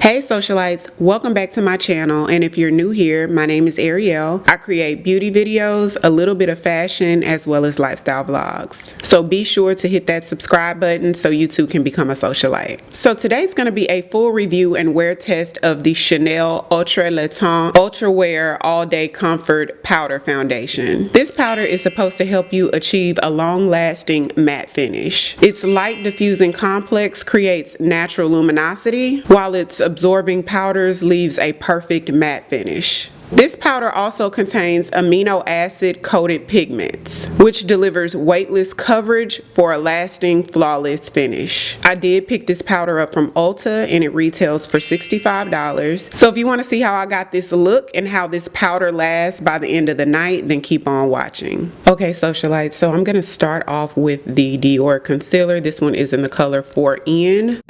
Hey socialites, welcome back to my channel, and if you're new here, my name is Ariell. I create beauty videos, a little bit of fashion, as well as lifestyle vlogs. So be sure to hit that subscribe button so you too can become a socialite. So today's going to be a full review and wear test of the Chanel Ultrawear All Day Comfort Powder Foundation. This powder is supposed to help you achieve a long-lasting matte finish. Its light diffusing complex creates natural luminosity, while its absorbing powders leaves a perfect matte finish. This powder also contains amino acid coated pigments, which delivers weightless coverage for a lasting, flawless finish. I did pick this powder up from Ulta and it retails for $65. So if you want to see how I got this look and how this powder lasts by the end of the night, then keep on watching. Okay, socialites, so I'm going to start off with the Dior concealer. This one is in the color 4N.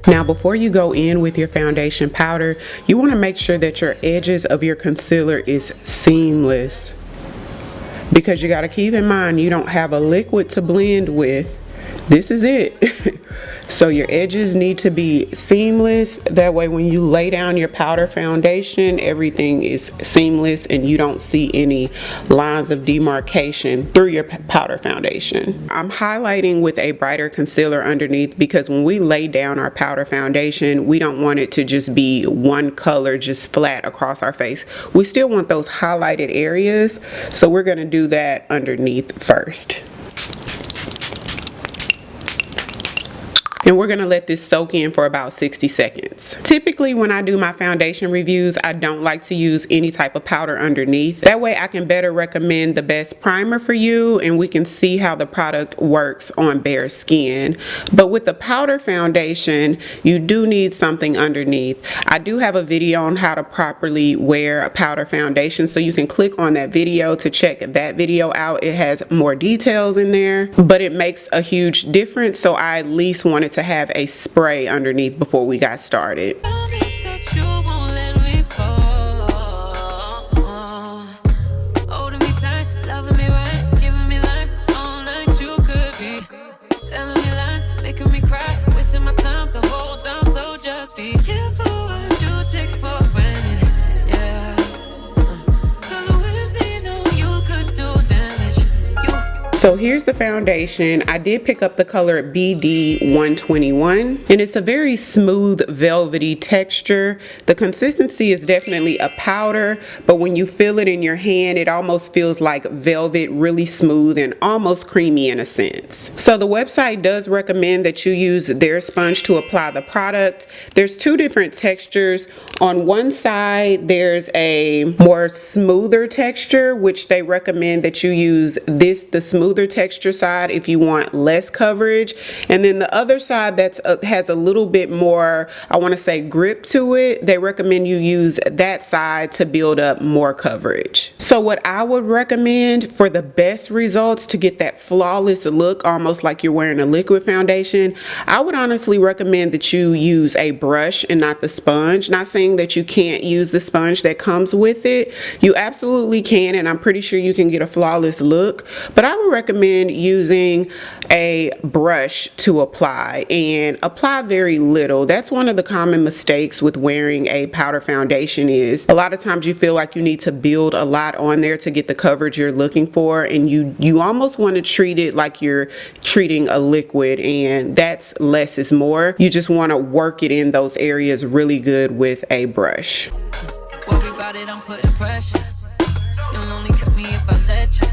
Now before you go in with your foundation powder, you want to make sure that your edges of your concealer is seamless, because you got to keep in mind you don't have a liquid to blend with. This is it. So your edges need to be seamless. That way when you lay down your powder foundation, everything is seamless and you don't see any lines of demarcation through your powder foundation. I'm highlighting with a brighter concealer underneath because when we lay down our powder foundation, we don't want it to just be one color just flat across our face. We still want those highlighted areas, so we're going to do that underneath first. And we're going to let this soak in for about 60 seconds. Typically when I do my foundation reviews, I don't like to use any type of powder underneath. That way I can better recommend the best primer for you and we can see how the product works on bare skin. But with the powder foundation, you do need something underneath. I do have a video on how to properly wear a powder foundation, so you can click on that video to check that video out. It has more details in there, but it makes a huge difference, so I at least wanted to have a spray underneath before we got started. So here's the foundation. I did pick up the color BD 121 and it's a very smooth velvety texture. The consistency is definitely a powder, but when you feel it in your hand, it almost feels like velvet, really smooth and almost creamy in a sense. So the website does recommend that you use their sponge to apply the product. There's two different textures. On one side, there's a more smoother texture, which they recommend that you use the smoother texture side if you want less coverage, and then the other side that's has a little bit more, I want to say, grip to it. They recommend you use that side to build up more coverage. So what I would recommend for the best results to get that flawless look, almost like you're wearing a liquid foundation, I would honestly recommend that you use a brush and not the sponge. Not saying that you can't use the sponge that comes with it. You absolutely can, and I'm pretty sure you can get a flawless look, but I would recommend using a brush to apply, and apply very little. That's one of the common mistakes with wearing a powder foundation. Is a lot of times you feel like you need to build a lot on there to get the coverage you're looking for, and you almost want to treat it like you're treating a liquid, and that's less is more. You just want to work it in those areas really good with a brush. Worry about it, I'm putting pressure. You'll only cut me if I let you.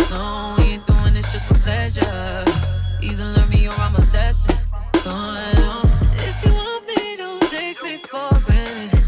No, we ain't doing this just for pleasure. Either learn me or I'm a lesson. Going on. If you want me, don't take me for granted.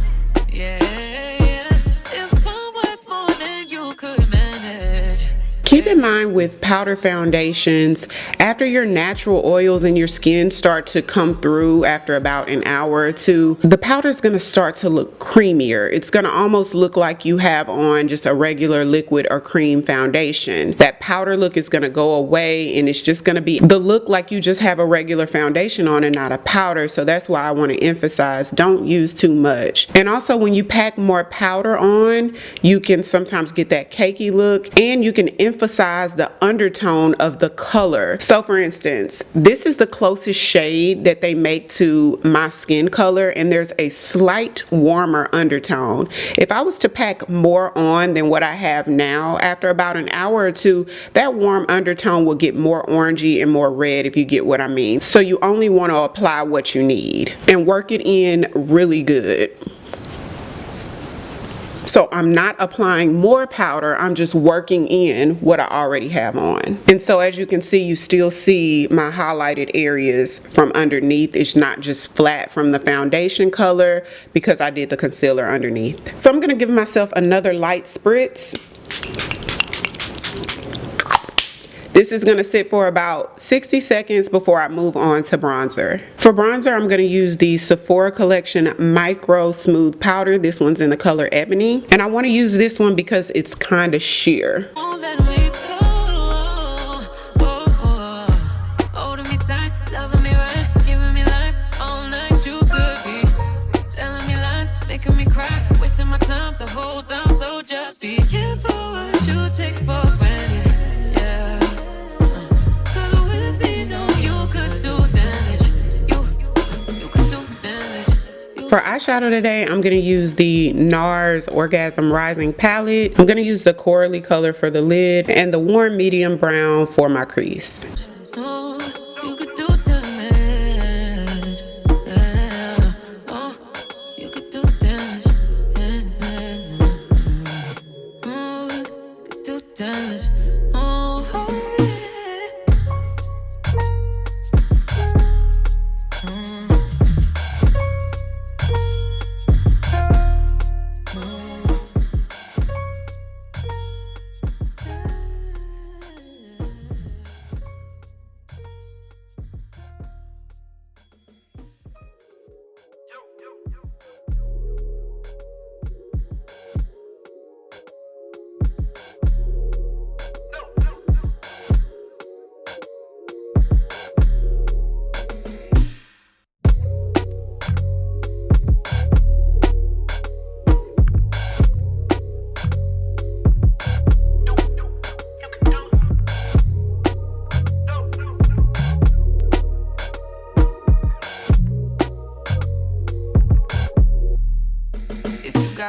Yeah. If I'm worth more than you could manage. Keep in mind with powder foundations, after your natural oils in your skin start to come through after about an hour or two, the powder is going to start to look creamier. It's going to almost look like you have on just a regular liquid or cream foundation. That powder look is going to go away, and it's just going to be the look like you just have a regular foundation on and not a powder. So that's why I want to emphasize, don't use too much. And also, when you pack more powder on, you can sometimes get that cakey look, and you can emphasize the undertone of the color. So for instance, this is the closest shade that they make to my skin color, and there's a slight warmer undertone. If I was to pack more on than what I have now, after about an hour or two, that warm undertone will get more orangey and more red, if you get what I mean. So you only want to apply what you need and work it in really good. So I'm not applying more powder, I'm just working in what I already have on. And so as you can see, you still see my highlighted areas from underneath. It's not just flat from the foundation color because I did the concealer underneath. So I'm gonna give myself another light spritz. This is going to sit for about 60 seconds before I move on to bronzer. For bronzer, I'm going to use the Sephora Collection Micro Smooth Powder. This one's in the color Ebony. And I want to use this one because it's kind of sheer. Making me cry, wasting my time the whole time, so just be careful what you take for granted. Yeah. Cause with me, no, you could do damage. You could do damage. For eyeshadow today, I'm going to use the NARS Orgasm Rising palette. I'm going to use the corally color for the lid and the warm medium brown for my crease. Oh, you could do damage. Yeah. Oh, you could do damage. Oh, you could do damage.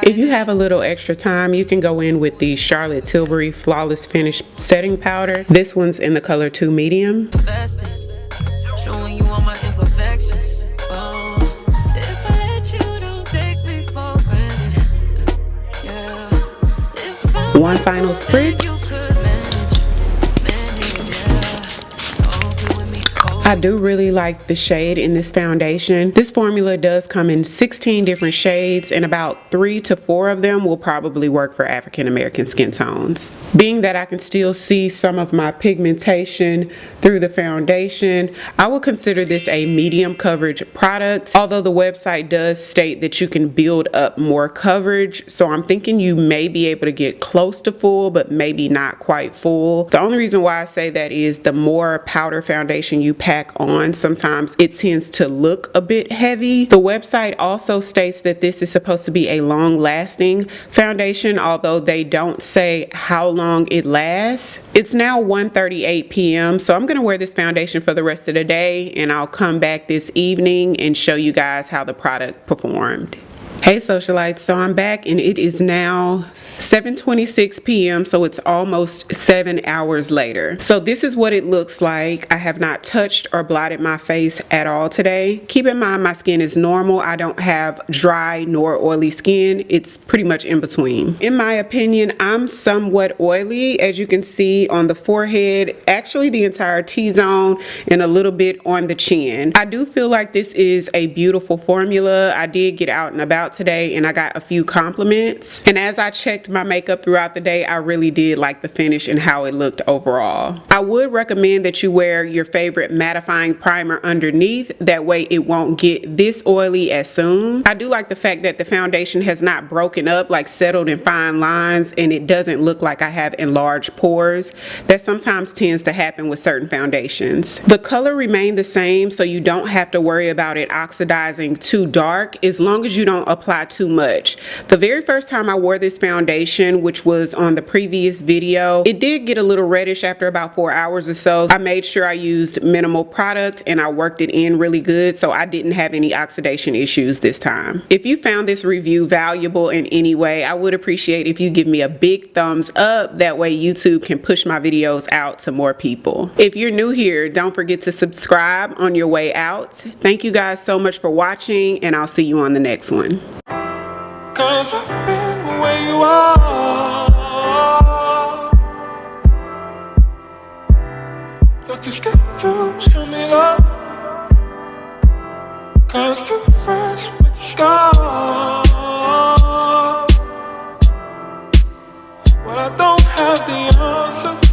If you have a little extra time, you can go in with the Charlotte Tilbury Flawless Finish Setting Powder. This one's in the color 2 Medium. Showing you all my imperfections. Oh, if I let you, don't take me for granted. Yeah. One final spritz. I do really like the shade in this foundation. This formula does come in 16 different shades, and about 3 to 4 of them will probably work for African American skin tones. Being that I can still see some of my pigmentation through the foundation, I would consider this a medium coverage product, although the website does state that you can build up more coverage. So I'm thinking you may be able to get close to full, but maybe not quite full. The only reason why I say that is the more powder foundation you pack on, sometimes it tends to look a bit heavy. The website also states that this is supposed to be a long-lasting foundation, although they don't say how long it lasts. It's now 1:38 p.m. so I'm going to wear this foundation for the rest of the day, and I'll come back this evening and show you guys how the product performed. Hey socialites, so I'm back and it is now 7:26 p.m. so it's almost 7 hours later. So this is what it looks like. I have not touched or blotted my face at all today. Keep in mind my skin is normal. I don't have dry nor oily skin. It's pretty much in between. In my opinion, I'm somewhat oily, as you can see on the forehead, actually the entire T-zone and a little bit on the chin. I do feel like this is a beautiful formula. I did get out and about today and I got a few compliments. And as I checked my makeup throughout the day, I really did like the finish and how it looked overall. I would recommend that you wear your favorite mattifying primer underneath. That way it won't get this oily as soon. I do like the fact that the foundation has not broken up, like settled in fine lines, and it doesn't look like I have enlarged pores. That sometimes tends to happen with certain foundations. The color remained the same, so you don't have to worry about it oxidizing too dark as long as you don't apply too much. The very first time I wore this foundation, which was on the previous video, it did get a little reddish after about 4 hours or so. I made sure I used minimal product and I worked it in really good, so I didn't have any oxidation issues this time. If you found this review valuable in any way, I would appreciate if you give me a big thumbs up. That way YouTube can push my videos out to more people. If you're new here, don't forget to subscribe on your way out. Thank you guys so much for watching, and I'll see you on the next one. 'Cause I've been where you are. You're too scared to show me love. 'Cause too fresh with the scars. Well, I don't have the answers.